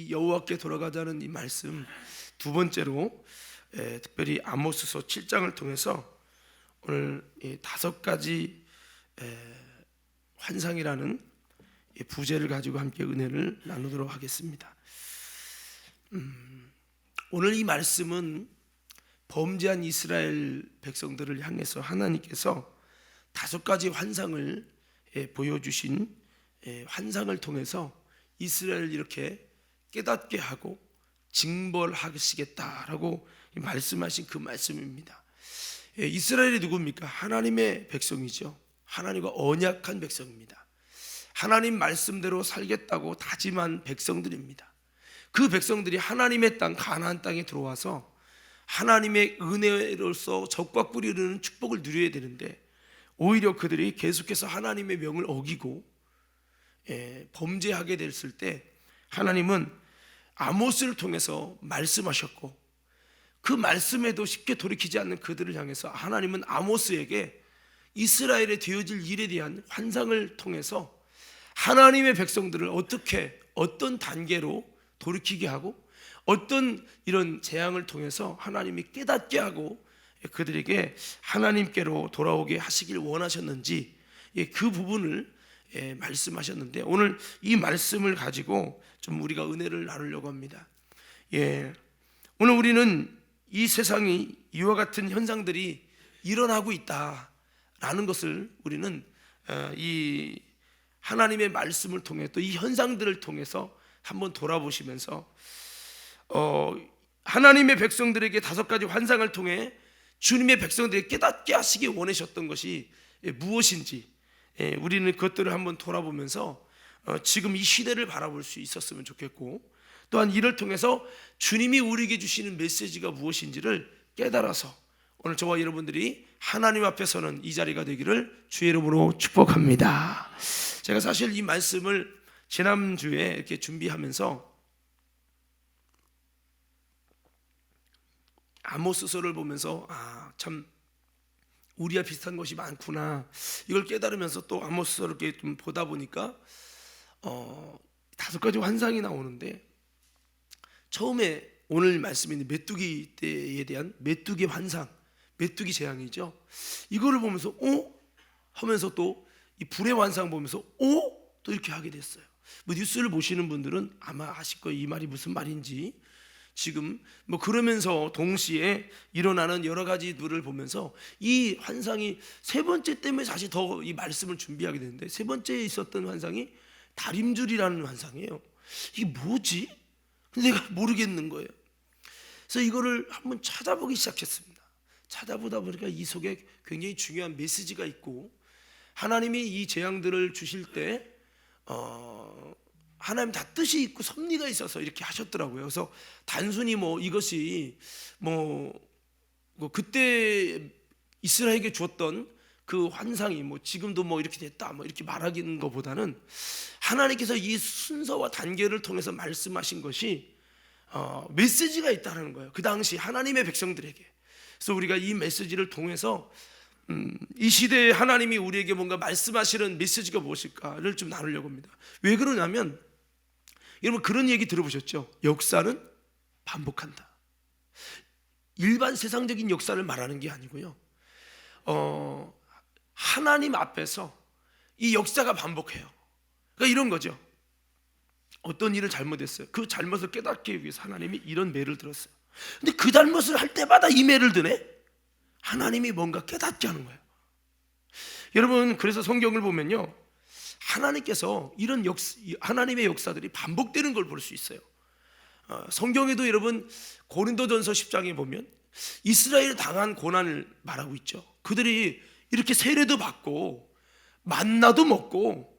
이 여호와께 돌아가자는 이 말씀 두 번째로 특별히 아모스서 7장을 통해서 오늘 다섯 가지 환상이라는 부제를 가지고 함께 은혜를 나누도록 하겠습니다. 오늘 이 말씀은 범죄한 이스라엘 백성들을 향해서 하나님께서 다섯 가지 환상을 보여주신 환상을 통해서 이스라엘을 이렇게 깨닫게 하고 징벌하시겠다라고 말씀하신 그 말씀입니다. 이스라엘이 누굽니까? 하나님의 백성이죠. 하나님과 언약한 백성입니다. 하나님 말씀대로 살겠다고 다짐한 백성들입니다. 그 백성들이 하나님의 땅 가나안 땅에 들어와서 하나님의 은혜로서 적과 꿀이 흐르는 축복을 누려야 되는데 오히려 그들이 계속해서 하나님의 명을 어기고 범죄하게 됐을 때 하나님은 아모스를 통해서 말씀하셨고 그 말씀에도 쉽게 돌이키지 않는 그들을 향해서 하나님은 아모스에게 이스라엘에 되어질 일에 대한 환상을 통해서 하나님의 백성들을 어떤 단계로 돌이키게 하고 어떤 이런 재앙을 통해서 하나님이 깨닫게 하고 그들에게 하나님께로 돌아오게 하시길 원하셨는지 그 부분을 말씀하셨는데 오늘 이 말씀을 가지고 좀 우리가 은혜를 나누려고 합니다. 오늘 우리는 이 세상이 이와 같은 현상들이 일어나고 있다라는 것을 우리는 이 하나님의 말씀을 통해 또 이 현상들을 통해서 한번 돌아보시면서 하나님의 백성들에게 다섯 가지 환상을 통해 주님의 백성들에게 깨닫게 하시기 원하셨던 것이 무엇인지 우리는 그것들을 한번 돌아보면서 지금 이 시대를 바라볼 수 있었으면 좋겠고 또한 이를 통해서 주님이 우리에게 주시는 메시지가 무엇인지를 깨달아서 오늘 저와 여러분들이 하나님 앞에 서는 이 자리가 되기를 주의 이름으로 축복합니다. 제가 사실 이 말씀을 지난주에 이렇게 준비하면서 아모스서를 보면서 참 우리와 비슷한 것이 많구나 이걸 깨달으면서 또 아모스서를 이렇게 좀 보다 보니까 다섯 가지 환상이 나오는데 처음에 오늘 말씀에 있는 메뚜기 때에 대한 메뚜기 환상, 메뚜기 재앙이죠. 이거를 보면서 하면서 또 이 불의 환상 보면서 또 이렇게 하게 됐어요. 뭐 뉴스를 보시는 분들은 아마 아실 거예요. 이 말이 무슨 말인지. 지금 뭐 그러면서 동시에 일어나는 여러 가지들을 보면서 이 환상이 세 번째 때문에 사실 더 이 말씀을 준비하게 되는데 세 번째에 있었던 환상이 다림줄이라는 환상이에요. 이게 뭐지? 근데 내가 모르겠는 거예요. 그래서 이거를 한번 찾아보기 시작했습니다. 찾아보다 보니까 이 속에 굉장히 중요한 메시지가 있고 하나님이 이 재앙들을 주실 때 하나님 다 뜻이 있고 섭리가 있어서 이렇게 하셨더라고요. 그래서 단순히 이것이 그때 이스라엘에게 주었던 그 환상이 지금도 이렇게 됐다 이렇게 말하는 것보다는 하나님께서 이 순서와 단계를 통해서 말씀하신 것이 메시지가 있다는 거예요. 그 당시 하나님의 백성들에게. 그래서 우리가 이 메시지를 통해서 이 시대에 하나님이 우리에게 뭔가 말씀하시는 메시지가 무엇일까를 좀 나누려고 합니다. 왜 그러냐면 여러분 그런 얘기 들어보셨죠? 역사는 반복한다. 일반 세상적인 역사를 말하는 게 아니고요. 하나님 앞에서 이 역사가 반복해요. 그러니까 이런 거죠. 어떤 일을 잘못했어요. 그 잘못을 깨닫기 위해서 하나님이 이런 매를 들었어요. 근데 그 잘못을 할 때마다 이 매를 드네. 하나님이 뭔가 깨닫게 하는 거예요. 여러분 그래서 성경을 보면요. 하나님께서 이런 하나님의 역사들이 반복되는 걸 볼 수 있어요. 성경에도 여러분 고린도전서 10장에 보면 이스라엘이 당한 고난을 말하고 있죠. 그들이 이렇게 세례도 받고 만나도 먹고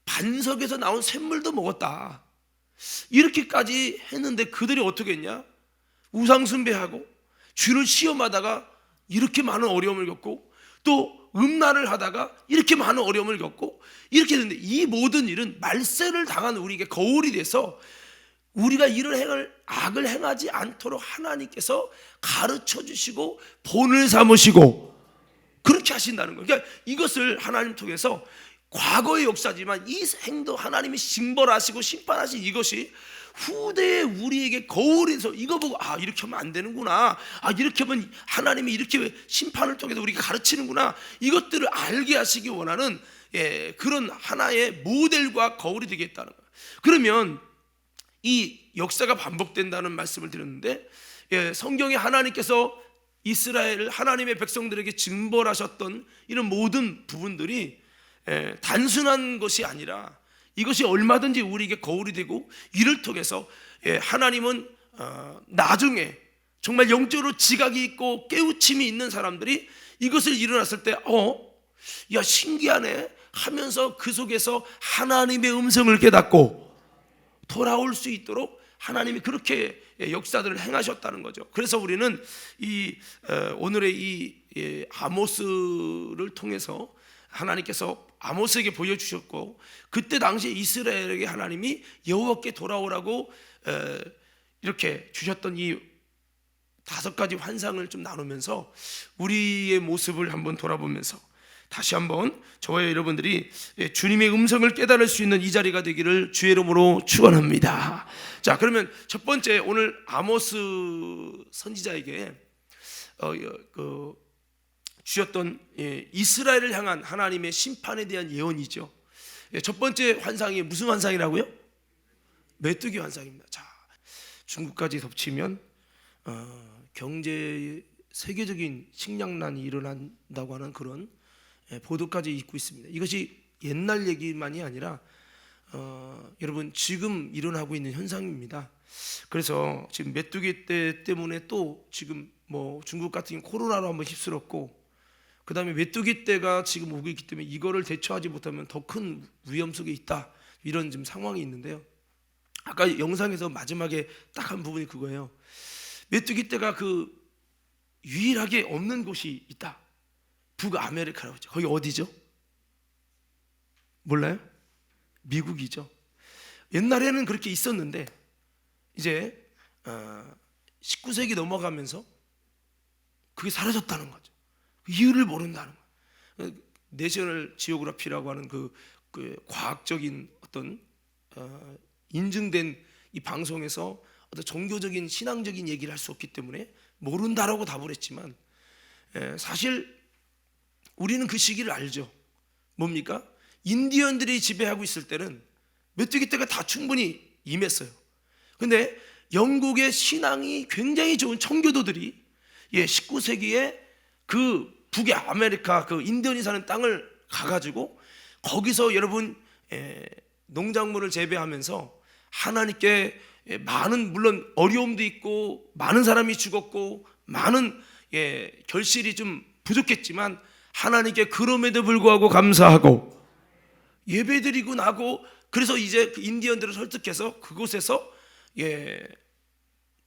반석에서 나온 샘물도 먹었다. 이렇게까지 했는데 그들이 어떻게 했냐? 우상 숭배하고 주를 시험하다가 이렇게 많은 어려움을 겪고 또 음란을 하다가 이렇게 많은 어려움을 겪고 이렇게 했는데 이 모든 일은 말세를 당한 우리에게 거울이 돼서 우리가 이런 악을 행하지 않도록 하나님께서 가르쳐 주시고 본을 삼으시고 그렇게 하신다는 거예요. 그러니까 이것을 하나님 통해서 과거의 역사지만 이 행동 하나님이 징벌하시고 심판하신 이것이 후대에 우리에게 거울에서 이거 보고 이렇게 하면 안 되는구나, 이렇게 하면 하나님이 이렇게 심판을 통해서 우리에게 가르치는구나, 이것들을 알게 하시기 원하는 그런 하나의 모델과 거울이 되겠다는 거예요. 그러면 이 역사가 반복된다는 말씀을 드렸는데, 성경에 하나님께서 이스라엘 하나님의 백성들에게 징벌하셨던 이런 모든 부분들이 단순한 것이 아니라 이것이 얼마든지 우리에게 거울이 되고, 이를 통해서 하나님은 나중에 정말 영적으로 지각이 있고 깨우침이 있는 사람들이 이것을 일어났을 때 야 신기하네 하면서 그 속에서 하나님의 음성을 깨닫고 돌아올 수 있도록 하나님이 그렇게 역사들을 행하셨다는 거죠. 그래서 우리는 이 오늘의 이 아모스를 통해서 하나님께서 아모스에게 보여주셨고, 그때 당시에 이스라엘에게 하나님이 여호와께 돌아오라고 이렇게 주셨던 이 5가지 환상을 좀 나누면서 우리의 모습을 한번 돌아보면서 다시 한번 저와 여러분들이 주님의 음성을 깨달을 수 있는 이 자리가 되기를 주의 이름으로 축원합니다. 자, 그러면 첫 번째, 오늘 아모스 선지자에게 주셨던 이스라엘을 향한 하나님의 심판에 대한 예언이죠. 첫 번째 환상이 무슨 환상이라고요? 메뚜기 환상입니다. 자, 중국까지 덮치면 경제 세계적인 식량난이 일어난다고 하는 그런 보도까지 있고 있습니다. 이것이 옛날 얘기만이 아니라 여러분 지금 일어나고 있는 현상입니다. 그래서 지금 메뚜기 떼 때문에 또 지금 뭐 중국 같은 경우 코로나로 한번 휩쓸었고, 그 다음에 메뚜기 떼가 지금 오고 있기 때문에 이거를 대처하지 못하면 더 큰 위험 속에 있다, 이런 지금 상황이 있는데요. 아까 영상에서 마지막에 딱 한 부분이 그거예요. 메뚜기 떼가 그 유일하게 없는 곳이 있다. 북아메리카라고 하죠. 거기 어디죠? 몰라요? 미국이죠. 옛날에는 그렇게 있었는데 이제 19세기 넘어가면서 그게 사라졌다는 거죠. 이유를 모른다는 거예요. 내셔널 지오그래피라고 하는 그 과학적인 어떤 인증된 이 방송에서 어떤 종교적인 신앙적인 얘기를 할 수 없기 때문에 모른다라고 답을 했지만, 사실 우리는 그 시기를 알죠. 뭡니까? 인디언들이 지배하고 있을 때는 메뚜기 떼가 다 충분히 임했어요. 근데 영국의 신앙이 굉장히 좋은 청교도들이 19세기에 그 북의 아메리카 그 인디언이 사는 땅을 가가지고 거기서 여러분 농작물을 재배하면서 하나님께 많은, 물론 어려움도 있고 많은 사람이 죽었고 많은 결실이 좀 부족했지만 하나님께 그럼에도 불구하고 감사하고 예배드리고 나고, 그래서 이제 그 인디언들을 설득해서 그곳에서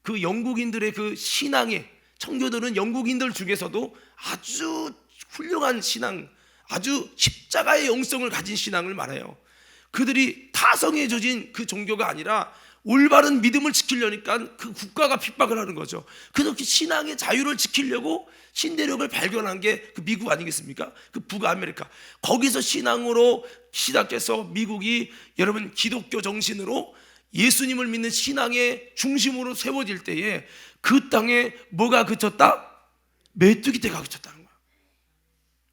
그 영국인들의 그 신앙에, 청교도는 영국인들 중에서도 아주 훌륭한 신앙, 아주 십자가의 영성을 가진 신앙을 말해요. 그들이 타성에 젖은 그 종교가 아니라 올바른 믿음을 지키려니까 그 국가가 핍박을 하는 거죠. 그렇게 신앙의 자유를 지키려고 신대륙을 발견한 게 그 미국 아니겠습니까? 그 북아메리카. 거기서 신앙으로 시작해서 미국이 여러분 기독교 정신으로 예수님을 믿는 신앙의 중심으로 세워질 때에 그 땅에 뭐가 그쳤다? 메뚜기 떼가 그쳤다는 거야.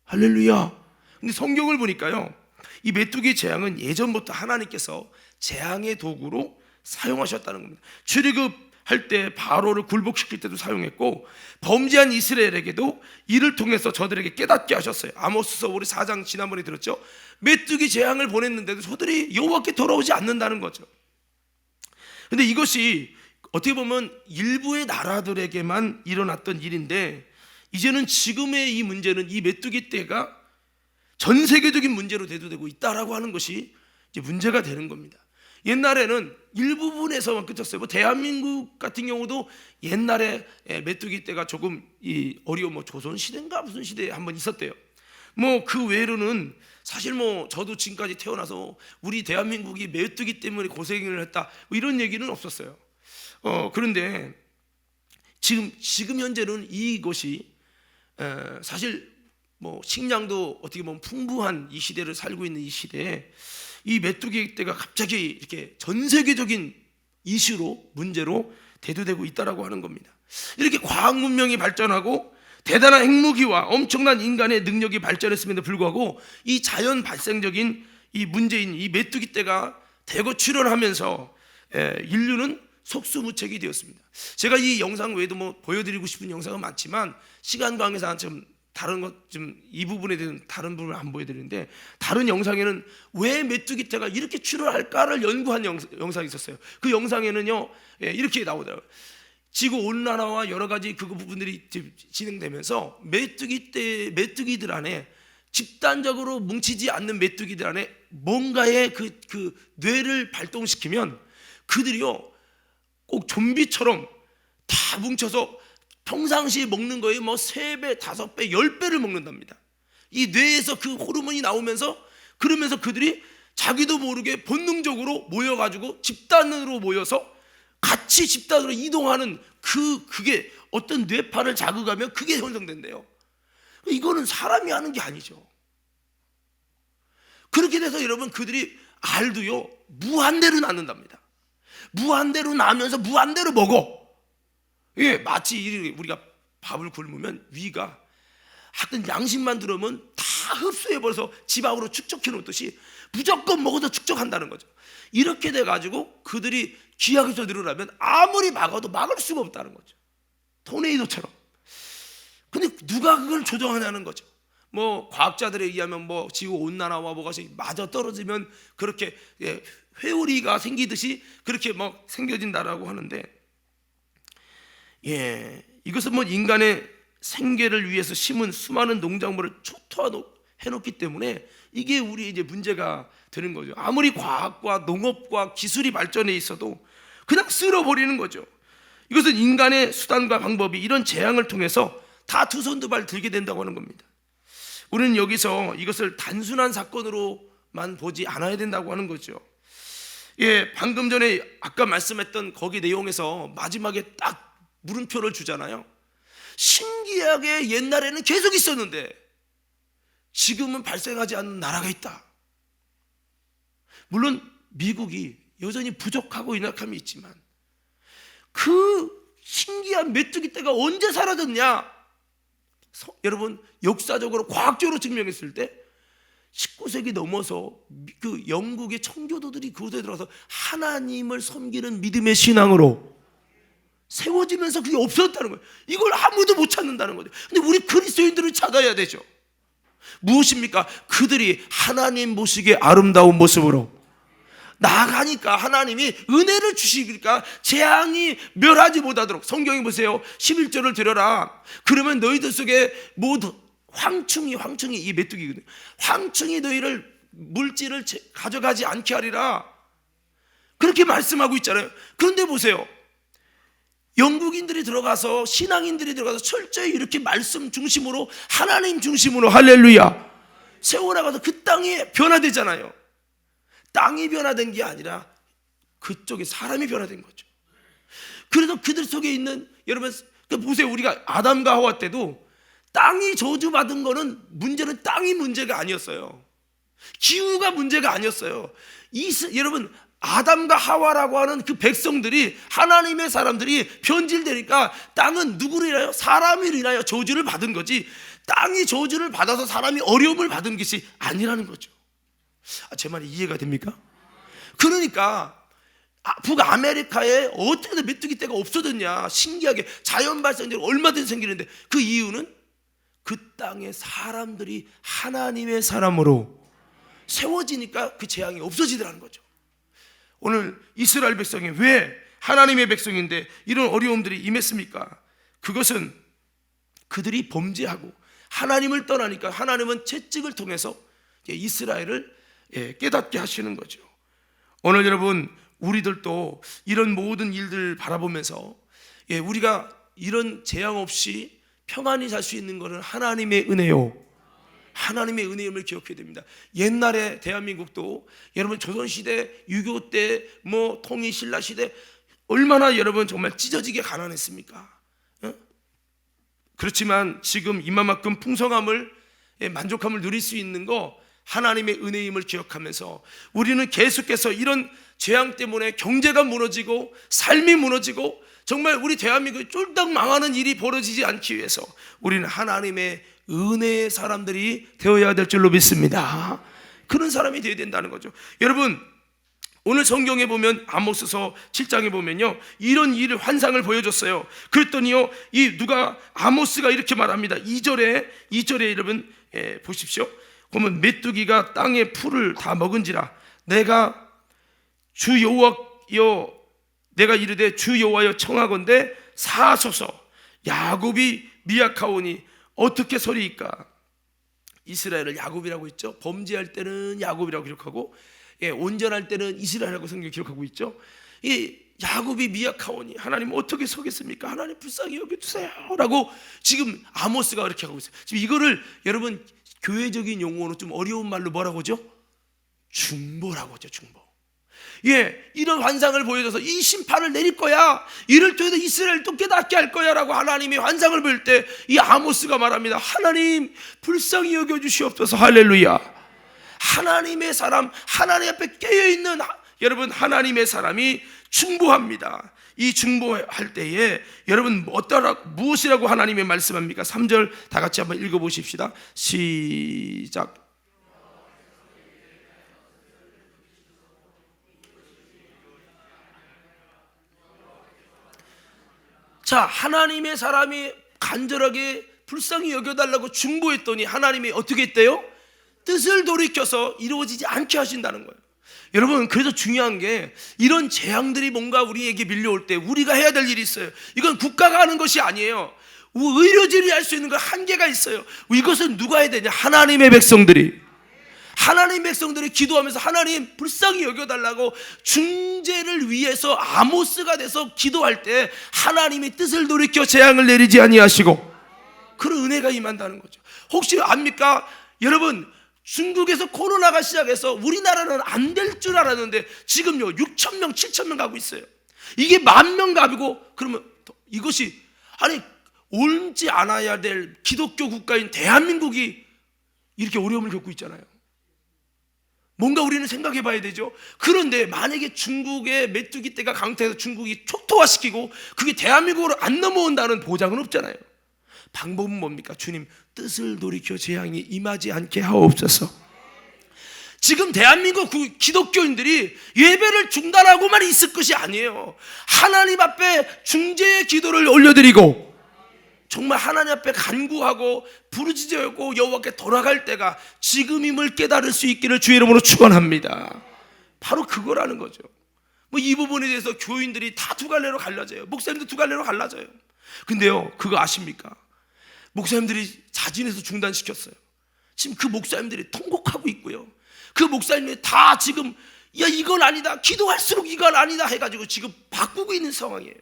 할렐루야. 근데 성경을 보니까요, 이 메뚜기 재앙은 예전부터 하나님께서 재앙의 도구로 사용하셨다는 겁니다. 출애굽할 때 바로를 굴복시킬 때도 사용했고, 범죄한 이스라엘에게도 이를 통해서 저들에게 깨닫게 하셨어요. 아모스서 우리 4장 지난번에 들었죠. 메뚜기 재앙을 보냈는데도 저들이 여호와께 돌아오지 않는다는 거죠. 근데 이것이 어떻게 보면 일부의 나라들에게만 일어났던 일인데, 이제는 지금의 이 문제는 이 메뚜기 떼가 전 세계적인 문제로 대두되고 있다라고 하는 것이 이제 문제가 되는 겁니다. 옛날에는 일부분에서만 그쳤어요. 뭐 대한민국 같은 경우도 옛날에 메뚜기 떼가 조금 이 어려운 뭐 조선 시대인가 무슨 시대에 한번 있었대요. 뭐 그 외로는 사실 뭐 저도 지금까지 태어나서 우리 대한민국이 메뚜기 때문에 고생을 했다 뭐 이런 얘기는 없었어요. 그런데 지금 현재는 이것이 사실 뭐 식량도 어떻게 보면 풍부한 이 시대를 살고 있는 이 시대에 이 메뚜기 떼가 갑자기 이렇게 전 세계적인 이슈로 문제로 대두되고 있다라고 하는 겁니다. 이렇게 과학 문명이 발전하고 대단한 핵무기와 엄청난 인간의 능력이 발전했음에도 불구하고 이 자연 발생적인 이 문제인 이 메뚜기 떼가 대거 출현하면서 인류는 속수무책이 되었습니다. 제가 이 영상 외에도 뭐 보여드리고 싶은 영상은 많지만 시간 관계상 좀 다른 것 좀 이 부분에 대한 다른 부분을 안 보여드리는데, 다른 영상에는 왜 메뚜기 떼가 이렇게 출현할까를 연구한 영상이 있었어요. 그 영상에는요 이렇게 나오더라고요. 지구 온난화와 여러 가지 그 부분들이 진행되면서 메뚜기들 안에 집단적으로 뭉치지 않는 메뚜기들 안에 뭔가의 그 뇌를 발동시키면 그들이요 꼭 좀비처럼 다 뭉쳐서 평상시에 먹는 거에 뭐 3배, 5배, 10배를 먹는답니다. 이 뇌에서 그 호르몬이 나오면서 그러면서 그들이 자기도 모르게 본능적으로 모여가지고 집단으로 모여서 같이 집단으로 이동하는 그게 어떤 뇌파를 자극하면 그게 형성된대요. 이거는 사람이 하는 게 아니죠. 그렇게 돼서 여러분 그들이 알도요 무한대로 낳는답니다. 무한대로 나면서 무한대로 먹어. 예, 마치 우리가 밥을 굶으면 위가 하여튼 양식만 들어오면 다 흡수해버려서 지방으로 축적해 놓듯이 무조건 먹어서 축적한다는 거죠. 이렇게 돼가지고 그들이 기하급수로 늘어나면 아무리 막아도 막을 수가 없다는 거죠. 토네이도처럼. 근데 누가 그걸 조정하냐는 거죠. 뭐 과학자들에 의하면 뭐 지구 온난화와 뭐가 맞아 떨어지면 그렇게 회오리가 생기듯이 그렇게 막 생겨진다라고 하는데, 이것은 뭐 인간의 생계를 위해서 심은 수많은 농작물을 초토화해 놓기 때문에 이게 우리 이제 문제가 되는 거죠. 아무리 과학과 농업과 기술이 발전해 있어도 그냥 쓸어버리는 거죠. 이것은 인간의 수단과 방법이 이런 재앙을 통해서 다 두 손 두 발 들게 된다고 하는 겁니다. 우리는 여기서 이것을 단순한 사건으로만 보지 않아야 된다고 하는 거죠. 방금 전에 아까 말씀했던 거기 내용에서 마지막에 딱 물음표를 주잖아요. 신기하게 옛날에는 계속 있었는데 지금은 발생하지 않는 나라가 있다. 물론 미국이 여전히 부족하고 연약함이 있지만 그 신기한 메뚜기 떼가 언제 사라졌냐? 여러분 역사적으로 과학적으로 증명했을 때 19세기 넘어서 그 영국의 청교도들이 그곳에 들어가서 하나님을 섬기는 믿음의 신앙으로 세워지면서 그게 없어졌다는 거예요. 이걸 아무도 못 찾는다는 거죠. 근데 우리 그리스도인들은 찾아야 되죠. 무엇입니까? 그들이 하나님 보시기에 아름다운 모습으로 나아가니까 하나님이 은혜를 주시니까 재앙이 멸하지 못하도록. 성경에 보세요. 11절을 드려라. 그러면 너희들 속에 모두 황충이 이 메뚜기거든요. 황충이 너희를 물질을 가져가지 않게 하리라. 그렇게 말씀하고 있잖아요. 그런데 보세요. 영국인들이 들어가서 신앙인들이 들어가서 철저히 이렇게 말씀 중심으로 하나님 중심으로 할렐루야 세워나가서 그 땅이 변화되잖아요. 땅이 변화된 게 아니라 그쪽에 사람이 변화된 거죠. 그래서 그들 속에 있는 여러분 보세요. 우리가 아담과 하와 때도 땅이 저주받은 거는 문제는 땅이 문제가 아니었어요. 기후가 문제가 아니었어요. 여러분 아담과 하와라고 하는 그 백성들이 하나님의 사람들이 변질되니까 땅은 누구를 인하여? 사람을 인하여 저주를 받은 거지 땅이 저주를 받아서 사람이 어려움을 받은 것이 아니라는 거죠. 제 말이 이해가 됩니까? 그러니까 북아메리카에 어떻게 메뚜기 떼가 없어졌냐? 신기하게 자연 발생적으로 얼마든지 생기는데 그 이유는 그 땅에 사람들이 하나님의 사람으로 세워지니까 그 재앙이 없어지더라는 거죠. 오늘 이스라엘 백성이 왜 하나님의 백성인데 이런 어려움들이 임했습니까? 그것은 그들이 범죄하고 하나님을 떠나니까 하나님은 채찍을 통해서 이스라엘을 깨닫게 하시는 거죠. 오늘 여러분 우리들도 이런 모든 일들을 바라보면서 우리가 이런 재앙 없이 평안히 살 수 있는 것은 하나님의 은혜요. 하나님의 은혜임을 기억해야 됩니다. 옛날에 대한민국도 여러분 조선시대 6.25 때 뭐 통일신라 시대 얼마나 여러분 정말 찢어지게 가난했습니까? 그렇지만 지금 이만큼 풍성함을 만족함을 누릴 수 있는 거 하나님의 은혜임을 기억하면서 우리는 계속해서 이런 재앙 때문에 경제가 무너지고 삶이 무너지고 정말 우리 대한민국이 쫄딱 망하는 일이 벌어지지 않기 위해서 우리는 하나님의 은혜의 사람들이 되어야 될 줄로 믿습니다. 그런 사람이 되어야 된다는 거죠. 여러분, 오늘 성경에 보면 아모스서 7장에 보면요, 이런 일을 환상을 보여줬어요. 그랬더니요, 이 누가 아모스가 이렇게 말합니다. 2절에 여러분 보십시오. 보면 메뚜기가 땅의 풀을 다 먹은지라 내가 주 여호와여 내가 이르되 주 여호와여 청하건대 사하소서. 야곱이 미약하오니 어떻게 서리이까. 이스라엘을 야곱이라고 했죠. 범죄할 때는 야곱이라고 기록하고 온전할 때는 이스라엘이라고 성경이 기록하고 있죠. 이 야곱이 미약하오니 하나님 어떻게 서겠습니까? 하나님 불쌍히 여겨주세요 라고 지금 아모스가 그렇게 하고 있어요. 지금 이거를 여러분 교회적인 용어로 좀 어려운 말로 뭐라고 하죠? 중보라고 하죠. 중보. 이런 환상을 보여줘서 이 심판을 내릴 거야, 이를 통해서 이스라엘을 또 깨닫게 할 거야 라고 하나님의 환상을 보일 때 이 아모스가 말합니다. 하나님 불쌍히 여겨주시옵소서. 할렐루야. 하나님의 사람, 하나님 앞에 깨어있는 여러분 하나님의 사람이 중보합니다. 이 중보할 때에 여러분 무엇이라고 하나님이 말씀합니까? 3절 다 같이 한번 읽어보십시다. 시작. 자, 하나님의 사람이 간절하게 불쌍히 여겨달라고 중보했더니 하나님이 어떻게 했대요? 뜻을 돌이켜서 이루어지지 않게 하신다는 거예요. 여러분, 그래서 중요한 게 이런 재앙들이 뭔가 우리에게 밀려올 때 우리가 해야 될 일이 있어요. 이건 국가가 하는 것이 아니에요. 의료진이 할 수 있는 건 한계가 있어요. 이것은 누가 해야 되냐? 하나님의 백성들이. 하나님의 백성들이 기도하면서 하나님 불쌍히 여겨달라고 중재를 위해서 아모스가 돼서 기도할 때 하나님이 뜻을 돌이켜 재앙을 내리지 아니하시고 그런 은혜가 임한다는 거죠. 혹시 압니까? 여러분, 중국에서 코로나가 시작해서 우리나라는 안 될 줄 알았는데 지금요 6,000명, 7,000명 가고 있어요. 이게 10,000명 가고 그러면 이것이 아니 옳지 않아야 될 기독교 국가인 대한민국이 이렇게 어려움을 겪고 있잖아요. 뭔가 우리는 생각해 봐야 되죠. 그런데 만약에 중국의 메뚜기 떼가 강타해서 중국이 초토화시키고 그게 대한민국으로 안 넘어온다는 보장은 없잖아요. 방법은 뭡니까? 주님 뜻을 돌이켜 재앙이 임하지 않게 하옵소서. 지금 대한민국 기독교인들이 예배를 중단하고만 있을 것이 아니에요. 하나님 앞에 중재의 기도를 올려드리고 정말 하나님 앞에 간구하고 부르짖어하고 여호와께 돌아갈 때가 지금임을 깨달을 수 있기를 주의 이름으로 축원합니다. 바로 그거라는 거죠. 이 부분에 대해서 교인들이 다 두 갈래로 갈라져요. 목사님도 두 갈래로 갈라져요. 근데요, 그거 아십니까? 목사님들이 자진해서 중단시켰어요. 지금 그 목사님들이 통곡하고 있고요. 그 목사님이 다 지금 야 이건 아니다, 기도할수록 이건 아니다 해가지고 지금 바꾸고 있는 상황이에요.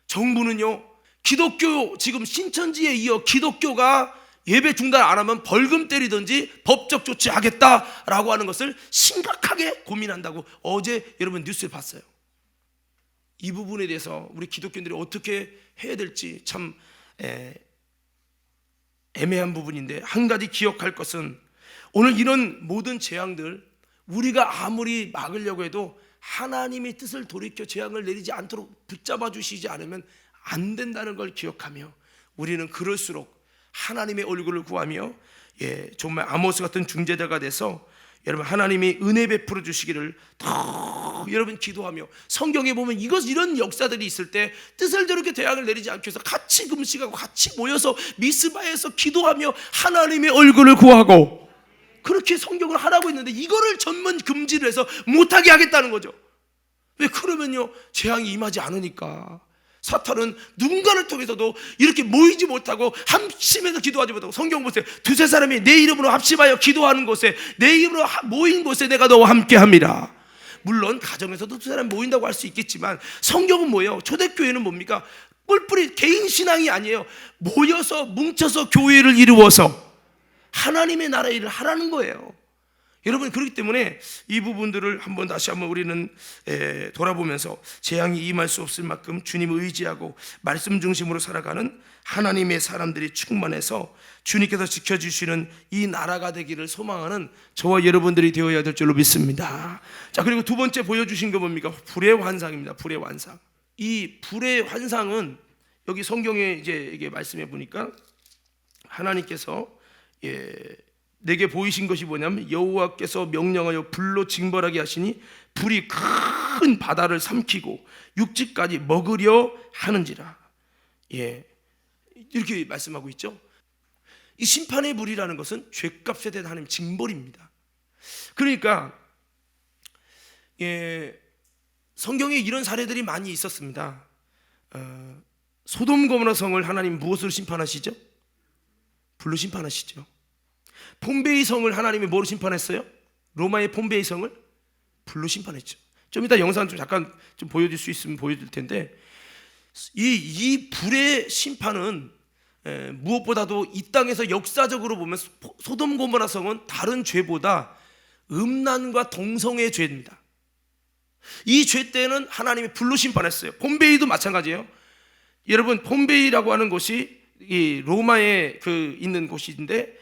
정부는요, 기독교 지금 신천지에 이어 기독교가 예배 중단 안 하면 벌금 때리든지 법적 조치하겠다라고 하는 것을 심각하게 고민한다고 어제 여러분 뉴스에 봤어요. 이 부분에 대해서 우리 기독교인들이 어떻게 해야 될지 참 애매한 부분인데, 한 가지 기억할 것은 오늘 이런 모든 재앙들 우리가 아무리 막으려고 해도 하나님의 뜻을 돌이켜 재앙을 내리지 않도록 붙잡아 주시지 않으면 안 된다는 걸 기억하며 우리는 그럴수록 하나님의 얼굴을 구하며 정말 아모스 같은 중재자가 돼서 여러분 하나님이 은혜 베풀어 주시기를 더 여러분 기도하며, 성경에 보면 이런 역사들이 있을 때 뜻을 저렇게 재앙을 내리지 않기 위해서 같이 금식하고 같이 모여서 미스바에서 기도하며 하나님의 얼굴을 구하고 그렇게 성경을 하라고 했는데 이거를 전면 금지를 해서 못하게 하겠다는 거죠. 왜? 그러면요 재앙이 임하지 않으니까. 사탄은 누군가를 통해서도 이렇게 모이지 못하고 합심해서 기도하지 못하고, 성경 보세요. 두세 사람이 내 이름으로 합심하여 기도하는 곳에, 내 이름으로 모인 곳에 내가 너와 함께함이라. 물론 가정에서도 두 사람이 모인다고 할 수 있겠지만 성경은 뭐예요? 초대교회는 뭡니까? 뿔뿔이 개인 신앙이 아니에요. 모여서 뭉쳐서 교회를 이루어서 하나님의 나라 일을 하라는 거예요. 여러분, 그렇기 때문에 이 부분들을 다시 한번 우리는 돌아보면서 재앙이 임할 수 없을 만큼 주님을 의지하고 말씀 중심으로 살아가는 하나님의 사람들이 충만해서 주님께서 지켜주시는 이 나라가 되기를 소망하는 저와 여러분들이 되어야 될 줄로 믿습니다. 자, 그리고 두 번째 보여주신 거 뭡니까? 불의 환상입니다. 불의 환상. 이 불의 환상은 여기 성경에 이게 말씀해 보니까 하나님께서 내게 보이신 것이 뭐냐면 여호와께서 명령하여 불로 징벌하게 하시니 불이 큰 바다를 삼키고 육지까지 먹으려 하는지라. 이렇게 말씀하고 있죠. 이 심판의 불이라는 것은 죄값에 대한 하나님의 징벌입니다. 그러니까 성경에 이런 사례들이 많이 있었습니다. 소돔 고모라 성을 하나님 무엇으로 심판하시죠? 불로 심판하시죠. 폼베이 성을 하나님이 뭐로 심판했어요? 로마의 폼베이 성을 불로 심판했죠. 좀 이따 영상 좀 잠깐 좀 보여줄 수 있으면 보여줄 텐데, 이 불의 심판은 무엇보다도 이 땅에서 역사적으로 보면 소돔 고모라 성은 다른 죄보다 음란과 동성의 죄입니다. 이 죄 때는 하나님이 불로 심판했어요. 폼베이도 마찬가지예요. 여러분, 폼베이라고 하는 곳이 이 로마에 있는 곳인데,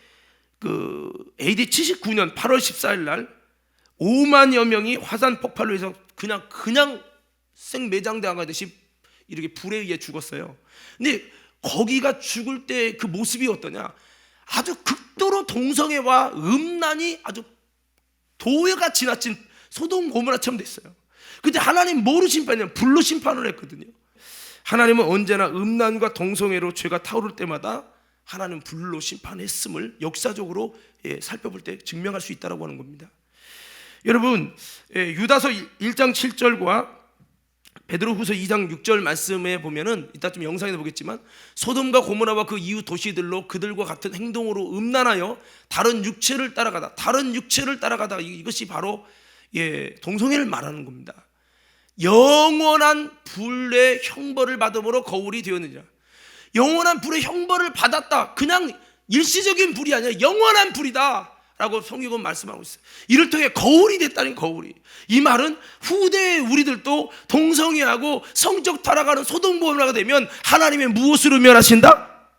AD 79년 8월 14일 날 5만여 명이 화산 폭발로 해서 그냥 생매장당하듯이 이렇게 불에 의해 죽었어요. 근데 거기가 죽을 때 그 모습이 어떠냐? 아주 극도로 동성애와 음란이 아주 도회가 지나친 소돔 고모라처럼 됐어요. 근데 하나님 뭐로 심판했냐면 불로 심판을 했거든요. 하나님은 언제나 음란과 동성애로 죄가 타오를 때마다 하나님 불로 심판했음을 역사적으로 살펴볼 때 증명할 수 있다고 하는 겁니다. 여러분, 유다서 1장 7절과 베드로후서 2장 6절 말씀에 보면은 이따 좀 영상에서 보겠지만 소돔과 고모라와 그 이후 도시들로 그들과 같은 행동으로 음란하여 다른 육체를 따라가다 이것이 바로 동성애를 말하는 겁니다. 영원한 불의 형벌을 받음으로 거울이 되었느니라. 영원한 불의 형벌을 받았다. 그냥 일시적인 불이 아니라 영원한 불이다 라고 성경은 말씀하고 있어요. 이를 통해 거울이 됐다는 거울이. 이 말은 후대의 우리들도 동성애하고 성적 타락하는 소돔 고모라가 되면 하나님의 무엇으로 멸하신다?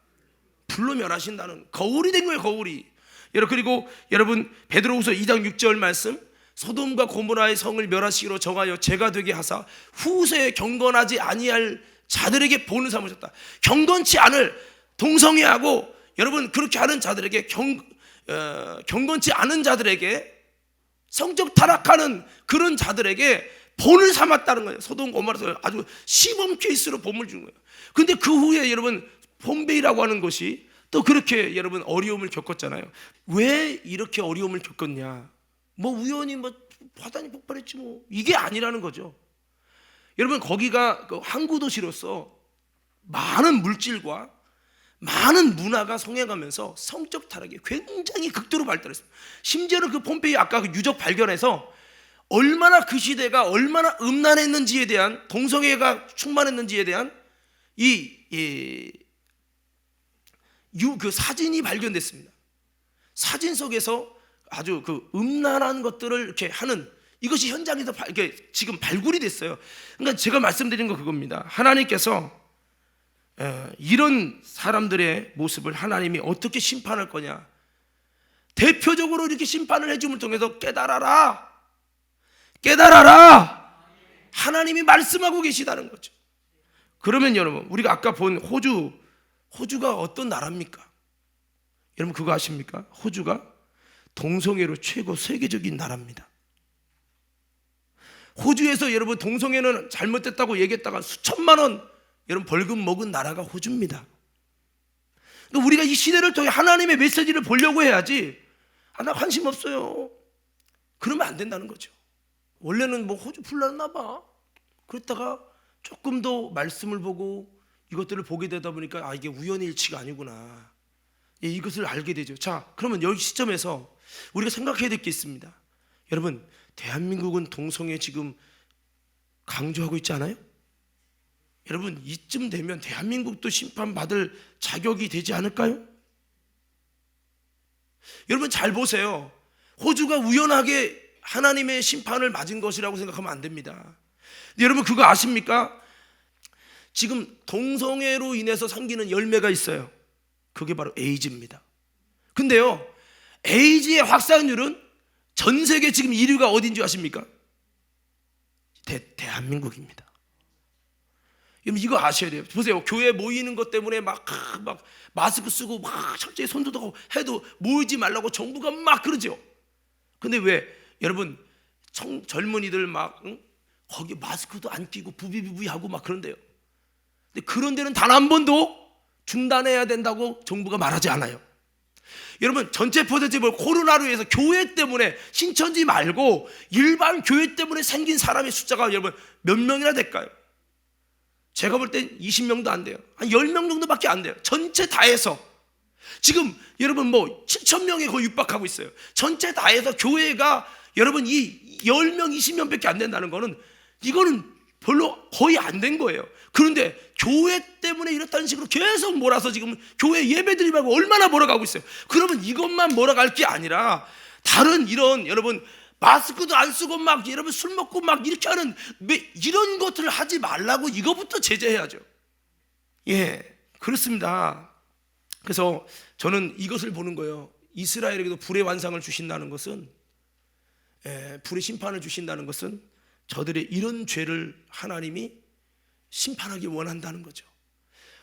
불로 멸하신다는 거울이 된 거예요. 거울이. 그리고 여러분 베드로후서 2장 6절 말씀, 소돔과 고모라의 성을 멸하시기로 정하여 죄가 되게 하사 후세에 경건하지 아니할 자들에게 본을 삼으셨다. 경건치 않을 동성애하고 여러분 그렇게 하는 자들에게 경건치 않은 자들에게 성적 타락하는 그런 자들에게 본을 삼았다는 거예요. 소돔 고모라에서 아주 시범 케이스로 본을 준 거예요. 근데 그 후에 여러분 폼베이라고 하는 것이 또 그렇게 여러분 어려움을 겪었잖아요. 왜 이렇게 어려움을 겪었냐? 우연히 화산이 폭발했지 이게 아니라는 거죠. 여러분 거기가 항구 도시로서 많은 물질과 많은 문화가 성행하면서 성적 타락이 굉장히 극도로 발달했습니다. 심지어는 그 폼페이 아까 그 유적 발견에서 얼마나 그 시대가 얼마나 음란했는지에 대한 동성애가 충만했는지에 대한 그 사진이 발견됐습니다. 사진 속에서 아주 그 음란한 것들을 이렇게 하는 이것이 현장에서 이렇게 지금 발굴이 됐어요. 그러니까 제가 말씀드린 거 그겁니다. 하나님께서 이런 사람들의 모습을 하나님이 어떻게 심판할 거냐? 대표적으로 이렇게 심판을 해줌을 통해서 깨달아라. 하나님이 말씀하고 계시다는 거죠. 그러면 여러분 우리가 아까 본 호주가 어떤 나라입니까? 여러분 그거 아십니까? 호주가 동성애로 최고 세계적인 나라입니다. 호주에서 여러분 동성애는 잘못됐다고 얘기했다가 수천만 원 여러분 벌금 먹은 나라가 호주입니다. 그러니까 우리가 이 시대를 통해 하나님의 메시지를 보려고 해야지. 나 관심 없어요. 그러면 안 된다는 거죠. 원래는 호주 불났나 봐. 그랬다가 조금 더 말씀을 보고 이것들을 보게 되다 보니까 이게 우연의 일치가 아니구나. 이것을 알게 되죠. 자, 그러면 여기 시점에서 우리가 생각해야 될 게 있습니다. 여러분, 대한민국은 동성애 지금 강조하고 있지 않아요? 여러분, 이쯤 되면 대한민국도 심판받을 자격이 되지 않을까요? 여러분 잘 보세요. 호주가 우연하게 하나님의 심판을 맞은 것이라고 생각하면 안 됩니다. 여러분 그거 아십니까? 지금 동성애로 인해서 생기는 열매가 있어요. 그게 바로 에이즈입니다. 근데요, 에이즈의 확산율은 전 세계 지금 1위가 어딘지 아십니까? 대한민국입니다. 여러분 이거 아셔야 돼요. 보세요, 교회 모이는 것 때문에 막 마스크 쓰고 막 철저히 손도 닦고 해도 모이지 말라고 정부가 막 그러죠. 근데 왜 여러분 젊은이들 막 거기 마스크도 안 끼고 부비부비하고 막 그런데요. 근데 그런 데는 단 한 번도 중단해야 된다고 정부가 말하지 않아요. 여러분 전체 퍼센트를 코로나로 인해서 교회 때문에 신천지 말고 일반 교회 때문에 생긴 사람의 숫자가 여러분 몇 명이나 될까요? 제가 볼 땐 20명도 안 돼요. 한 10명 정도밖에 안 돼요. 전체 다 해서 지금 여러분 뭐 7,000명에 거의 육박하고 있어요. 전체 다 해서 교회가 여러분 이 10명 20명밖에 안 된다는 거는 이거는 별로 거의 안 된 거예요. 그런데 교회 때문에 이렇다는 식으로 계속 몰아서 지금 교회 예배드리라고 얼마나 몰아가고 있어요. 그러면 이것만 몰아갈 게 아니라 다른 이런 여러분 마스크도 안 쓰고 막 여러분 술 먹고 막 이렇게 하는 이런 것들을 하지 말라고 이거부터 제재해야죠. 예, 그렇습니다. 그래서 저는 이것을 보는 거예요. 이스라엘에게도 불의 완상을 주신다는 것은 불의 심판을 주신다는 것은 저들의 이런 죄를 하나님이 심판하기 원한다는 거죠.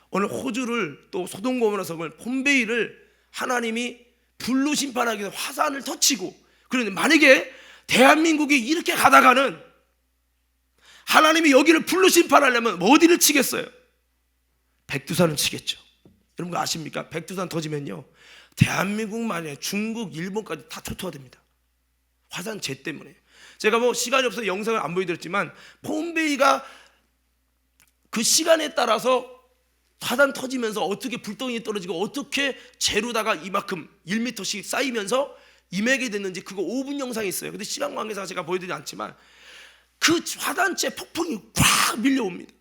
오늘 호주를 또 소돔 고모라 성을 폼베이를 하나님이 불로 심판하기 위해서 화산을 터치고, 그런데 만약에 대한민국이 이렇게 가다가는 하나님이 여기를 불로 심판하려면 어디를 치겠어요? 백두산을 치겠죠. 여러분 아십니까? 백두산 터지면요 대한민국만이 중국, 일본까지 다 초토화됩니다. 화산재 때문에. 제가 뭐 시간이 없어서 영상을 안 보여드렸지만 폼베이가 그 시간에 따라서 화산 터지면서 어떻게 불덩이 떨어지고 어떻게 재로다가 이만큼 1m씩 쌓이면서 임하게 됐는지 그거 5분 영상이 있어요. 근데 시간 관계상 제가 보여드리지 않지만 그 화산재 폭풍이 꽉 밀려옵니다.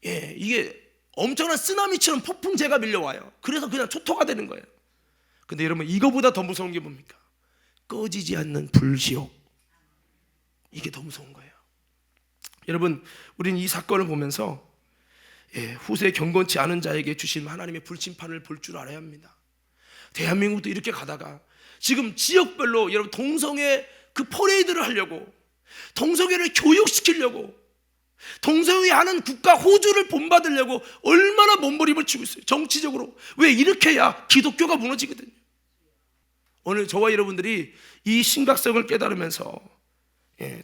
예, 이게 엄청난 쓰나미처럼 폭풍재가 밀려와요. 그래서 그냥 초토가 되는 거예요. 근데 여러분 이거보다 더 무서운 게 뭡니까? 꺼지지 않는 불지옥. 이게 더 무서운 거예요. 여러분 우리는 이 사건을 보면서 후세 경건치 않은 자에게 주신 하나님의 불심판을 볼 줄 알아야 합니다. 대한민국도 이렇게 가다가 지금 지역별로 여러분 동성애 그 퍼레이드를 하려고, 동성애를 교육시키려고, 동성애 하는 국가 호주를 본받으려고 얼마나 몸부림을 치고 있어요. 정치적으로. 왜 이렇게 해야 기독교가 무너지거든요. 오늘 저와 여러분들이 이 심각성을 깨달으면서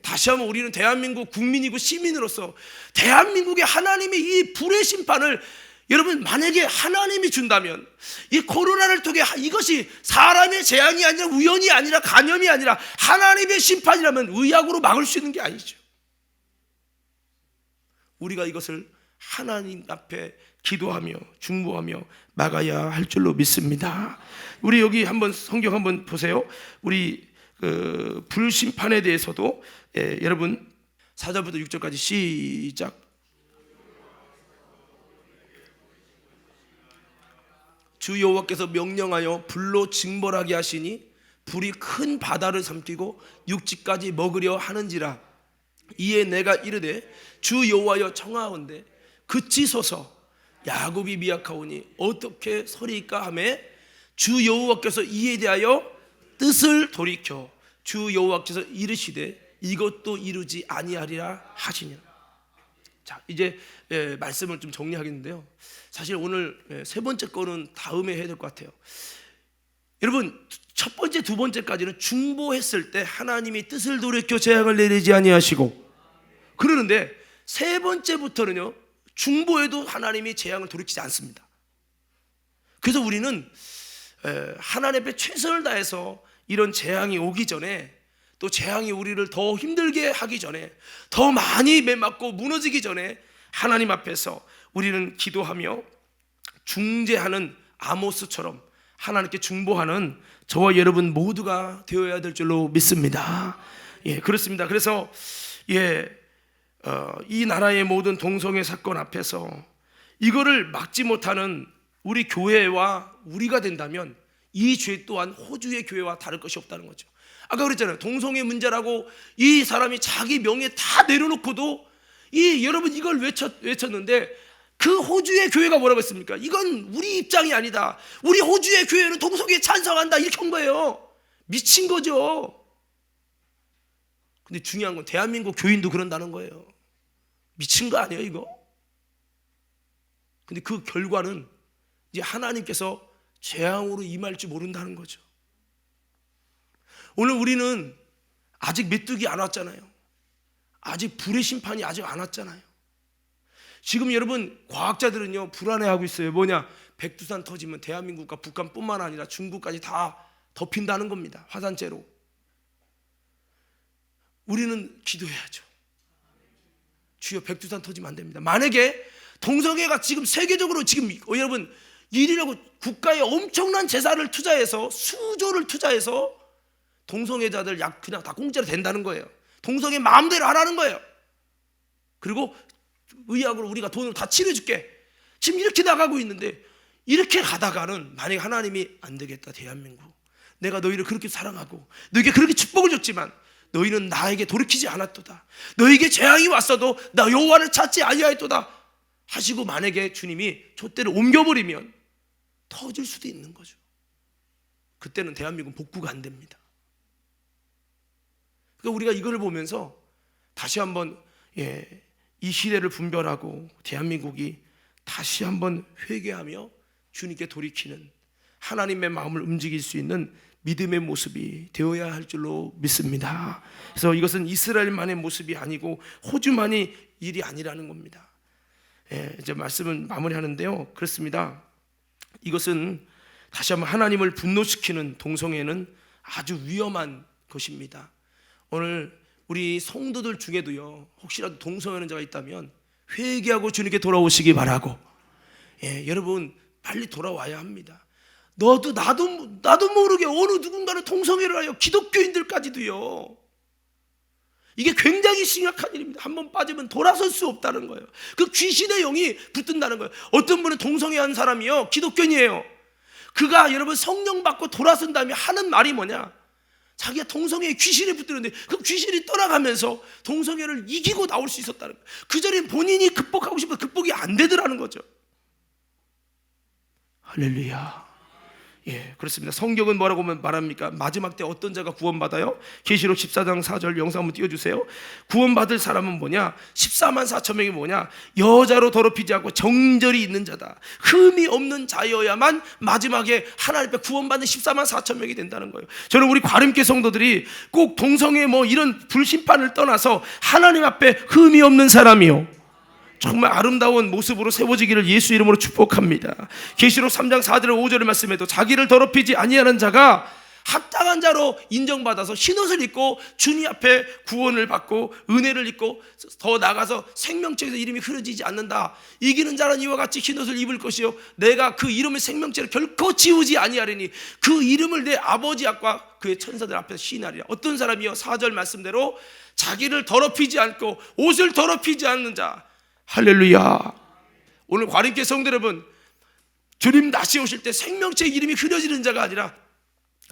다시 한번 우리는 대한민국 국민이고 시민으로서 대한민국에 하나님의 이 불의 심판을 여러분 만약에 하나님이 준다면 이 코로나를 통해 이것이 사람의 재앙이 아니라 우연이 아니라 간염이 아니라 하나님의 심판이라면 의학으로 막을 수 있는 게 아니죠. 우리가 이것을 하나님 앞에 기도하며 중보하며 막아야 할 줄로 믿습니다. 우리 여기 한번 성경 한번 보세요. 우리 불심판에 대해서도 여러분 4절부터 6절까지 시작. 주 여호와께서 명령하여 불로 징벌하게 하시니 불이 큰 바다를 삼키고 육지까지 먹으려 하는지라. 이에 내가 이르되 주 여호와여 청하온대 그치소서. 야곱이 미약하오니 어떻게 서리이까 하매 주 여호와께서 이에 대하여 뜻을 돌이켜 주 여호와께서 이르시되 이것도 이루지 아니하리라 하시니라. 자, 이제 말씀을 좀 정리하겠는데요. 사실 오늘 세 번째 거는 다음에 해야 될 것 같아요. 여러분 첫 번째, 두 번째까지는 중보했을 때 하나님이 뜻을 돌이켜 재앙을 내리지 아니하시고, 그러는데 세 번째부터는요 중보에도 하나님이 재앙을 돌이키지 않습니다. 그래서 우리는 하나님 앞에 최선을 다해서 이런 재앙이 오기 전에, 또 재앙이 우리를 더 힘들게 하기 전에, 더 많이 매맞고 무너지기 전에 하나님 앞에서 우리는 기도하며 중재하는 아모스처럼 하나님께 중보하는 저와 여러분 모두가 되어야 될 줄로 믿습니다. 예, 그렇습니다. 그래서 이 나라의 모든 동성애 사건 앞에서 이거를 막지 못하는 우리 교회와 우리가 된다면 이 죄 또한 호주의 교회와 다를 것이 없다는 거죠. 아까 그랬잖아요. 동성애 문제라고 이 사람이 자기 명예 다 내려놓고도 여러분 이걸 외쳤는데 그 호주의 교회가 뭐라고 했습니까? 이건 우리 입장이 아니다. 우리 호주의 교회는 동성애에 찬성한다. 이렇게 한 거예요. 미친 거죠. 근데 중요한 건 대한민국 교인도 그런다는 거예요. 미친 거 아니에요 이거? 근데 그 결과는 이제 하나님께서 재앙으로 임할지 모른다는 거죠. 오늘 우리는 아직 메뚜기 안 왔잖아요. 아직 불의 심판이 아직 안 왔잖아요. 지금 여러분 과학자들은요 불안해하고 있어요. 뭐냐? 백두산 터지면 대한민국과 북한뿐만 아니라 중국까지 다 덮인다는 겁니다. 화산재로. 우리는 기도해야죠. 주여 백두산 터지면 안 됩니다. 만약에 동성애가 지금 세계적으로 지금 여러분 일이라고 국가에 엄청난 재산을 투자해서 수조를 투자해서 동성애자들 약 그냥 다 공짜로 된다는 거예요. 동성애 마음대로 하라는 거예요. 그리고 의학으로 우리가 돈을 다 치료해줄게. 지금 이렇게 나가고 있는데 이렇게 가다가는 만약에 하나님이 안 되겠다 대한민국 내가 너희를 그렇게 사랑하고 너에게 그렇게 축복을 줬지만 너희는 나에게 돌이키지 않았도다. 너에게 재앙이 왔어도 나 여호와를 찾지 아니하였도다 하시고 만약에 주님이 촛대를 옮겨버리면 터질 수도 있는 거죠. 그때는 대한민국은 복구가 안 됩니다. 그러니까 우리가 이걸 보면서 다시 한번 이 시대를 분별하고 대한민국이 다시 한번 회개하며 주님께 돌이키는 하나님의 마음을 움직일 수 있는 믿음의 모습이 되어야 할 줄로 믿습니다. 그래서 이것은 이스라엘만의 모습이 아니고 호주만의 일이 아니라는 겁니다. 이제 말씀은 마무리하는데요. 그렇습니다. 이것은 다시 한번 하나님을 분노시키는 동성애는 아주 위험한 것입니다. 오늘 우리 성도들 중에도요 혹시라도 동성애하는 자가 있다면 회개하고 주님께 돌아오시기 바라고 여러분 빨리 돌아와야 합니다. 나도 모르게 어느 누군가는 동성애를 하여 기독교인들까지도요. 이게 굉장히 심각한 일입니다. 한번 빠지면 돌아설 수 없다는 거예요. 그 귀신의 영이 붙든다는 거예요. 어떤 분은 동성애한 사람이요 기독교인이에요. 그가 여러분 성령 받고 돌아선 다음에 하는 말이 뭐냐? 자기가 동성애에 귀신이 붙드는데 그 귀신이 떠나가면서 동성애를 이기고 나올 수 있었다는 거예요. 그전에 본인이 극복하고 싶어서 극복이 안 되더라는 거죠. 할렐루야. 그렇습니다. 성경은 뭐라고 말합니까? 마지막 때 어떤 자가 구원받아요? 계시록 14장 4절 영상 한번 띄워주세요. 구원받을 사람은 뭐냐? 14만 4천 명이 뭐냐? 여자로 더럽히지 않고 정절이 있는 자다. 흠이 없는 자여야만 마지막에 하나님 앞에 구원받는 14만 4천 명이 된다는 거예요. 저는 우리 과림교 성도들이 꼭 동성애 이런 불심판을 떠나서 하나님 앞에 흠이 없는 사람이요 정말 아름다운 모습으로 세워지기를 예수 이름으로 축복합니다. 계시록 3장 4절 5절의 말씀에도 자기를 더럽히지 아니하는 자가 합당한 자로 인정받아서 흰옷을 입고 주님 앞에 구원을 받고 은혜를 입고 더 나아가서 생명책에서 이름이 흐려지지 않는다. 이기는 자는 이와 같이 흰옷을 입을 것이요 내가 그 이름의 생명책을 결코 지우지 아니하리니 그 이름을 내 아버지 앞과 그의 천사들 앞에서 시인하리라. 어떤 사람이요 4절 말씀대로 자기를 더럽히지 않고 옷을 더럽히지 않는 자. 할렐루야. 오늘 과림교 성도 여러분 주님 다시 오실 때 생명체 이름이 흐려지는 자가 아니라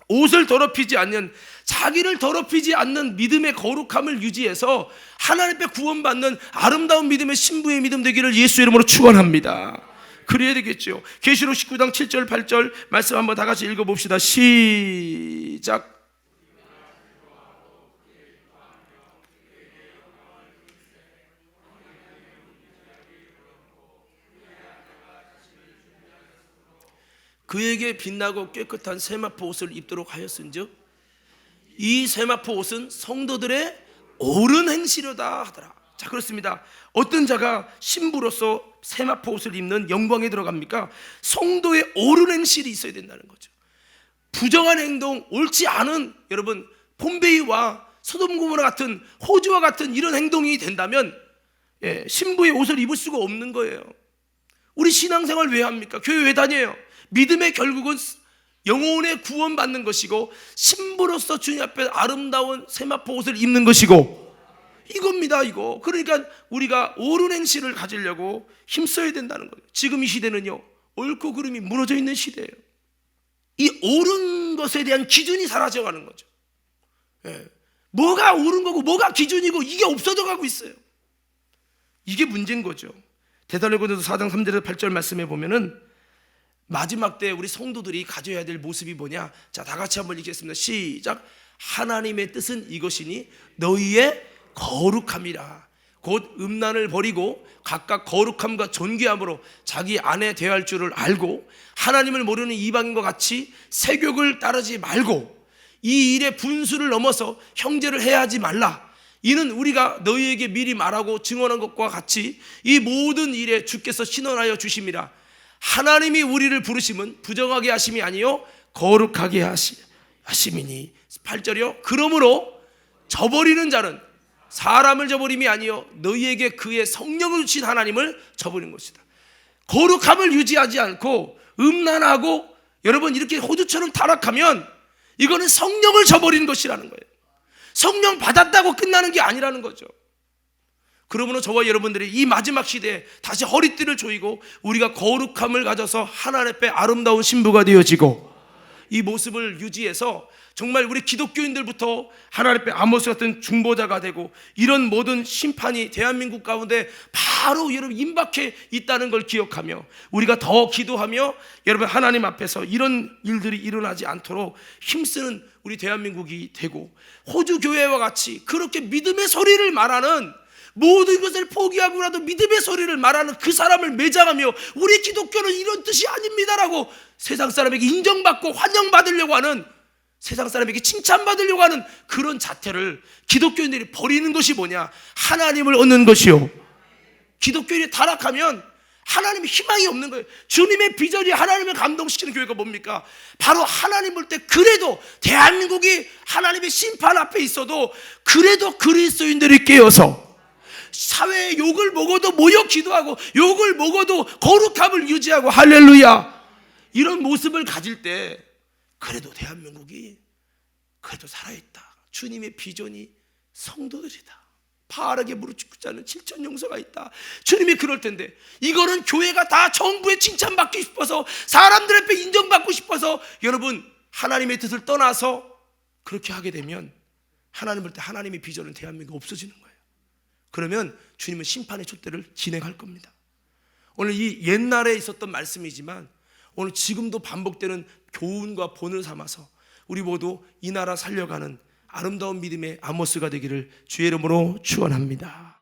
옷을 더럽히지 않는 자기를 더럽히지 않는 믿음의 거룩함을 유지해서 하나님 앞에 구원받는 아름다운 믿음의 신부의 믿음 되기를 예수 이름으로 축원합니다. 그래야 되겠죠. 계시록 19장 7절 8절 말씀 한번 다 같이 읽어봅시다. 시작. 그에게 빛나고 깨끗한 세마포 옷을 입도록 하였은즉 이 세마포 옷은 성도들의 옳은 행실이다 하더라. 자 그렇습니다. 어떤 자가 신부로서 세마포 옷을 입는 영광에 들어갑니까? 성도의 옳은 행실이 있어야 된다는 거죠. 부정한 행동, 옳지 않은 여러분 폼베이와 소돔 고모라 같은 호주와 같은 이런 행동이 된다면 신부의 옷을 입을 수가 없는 거예요. 우리 신앙생활 왜 합니까? 교회 왜 다녀요? 믿음의 결국은 영혼의 구원받는 것이고 신부로서 주님 앞에 아름다운 세마포 옷을 입는 것이고 이겁니다. 이거 그러니까 우리가 옳은 행실을 가지려고 힘써야 된다는 거예요. 지금 이 시대는요 옳고 그름이 무너져 있는 시대예요. 이 옳은 것에 대한 기준이 사라져가는 거죠. 예. 뭐가 옳은 거고 뭐가 기준이고 이게 없어져 가고 있어요. 이게 문제인 거죠. 데살로니가서 4장 3절에서 8절 말씀에 보면은 마지막 때 우리 성도들이 가져야 될 모습이 뭐냐? 자, 다 같이 한번 읽겠습니다. 시작. 하나님의 뜻은 이것이니 너희의 거룩함이라. 곧 음란을 버리고 각각 거룩함과 존귀함으로 자기 아내 대할 줄을 알고 하나님을 모르는 이방인과 같이 세욕을 따르지 말고 이 일의 분수를 넘어서 형제를 해하지 말라. 이는 우리가 너희에게 미리 말하고 증언한 것과 같이 이 모든 일에 주께서 신원하여 주심이라. 하나님이 우리를 부르심은 부정하게 하심이 아니요 거룩하게 하심이니. 8절이요. 그러므로 저버리는 자는 사람을 저버림이 아니요 너희에게 그의 성령을 주신 하나님을 저버린 것이다. 거룩함을 유지하지 않고 음란하고 여러분 이렇게 호두처럼 타락하면 이거는 성령을 저버리는 것이라는 거예요. 성령 받았다고 끝나는 게 아니라는 거죠. 그러므로 저와 여러분들이 이 마지막 시대에 다시 허리띠를 조이고 우리가 거룩함을 가져서 하나님 앞에 아름다운 신부가 되어지고 이 모습을 유지해서 정말 우리 기독교인들부터 하나님 앞에 아모스 같은 중보자가 되고 이런 모든 심판이 대한민국 가운데 바로 여러분 임박해 있다는 걸 기억하며 우리가 더 기도하며 여러분 하나님 앞에서 이런 일들이 일어나지 않도록 힘쓰는 우리 대한민국이 되고 호주 교회와 같이 그렇게 믿음의 소리를 말하는 모든 것을 포기하고라도 믿음의 소리를 말하는 그 사람을 매장하며 우리 기독교는 이런 뜻이 아닙니다라고 세상 사람에게 인정받고 환영받으려고 하는 세상 사람에게 칭찬받으려고 하는 그런 자태를 기독교인들이 버리는 것이 뭐냐? 하나님을 얻는 것이요. 기독교인이 타락하면 하나님의 희망이 없는 거예요. 주님의 비전이 하나님을 감동시키는 교회가 뭡니까? 바로 하나님 볼 때 그래도 대한민국이 하나님의 심판 앞에 있어도 그래도 그리스도인들이 깨어서 사회의 욕을 먹어도 모여 기도하고 욕을 먹어도 거룩함을 유지하고 할렐루야 이런 모습을 가질 때 그래도 대한민국이 그래도 살아있다. 주님의 비전이 성도들이다. 바르게 무릎 꿇지 않은 7천 용서가 있다. 주님이 그럴 텐데 이거는 교회가 다 정부의 칭찬받기 싶어서 사람들 앞에 인정받고 싶어서 여러분 하나님의 뜻을 떠나서 그렇게 하게 되면 하나님 볼 때 하나님의 비전은 대한민국이 없어지는 거예요. 그러면 주님은 심판의 촛대를 진행할 겁니다. 오늘 이 옛날에 있었던 말씀이지만 오늘 지금도 반복되는 교훈과 본을 삼아서 우리 모두 이 나라 살려가는 아름다운 믿음의 아모스가 되기를 주의 이름으로 축원합니다.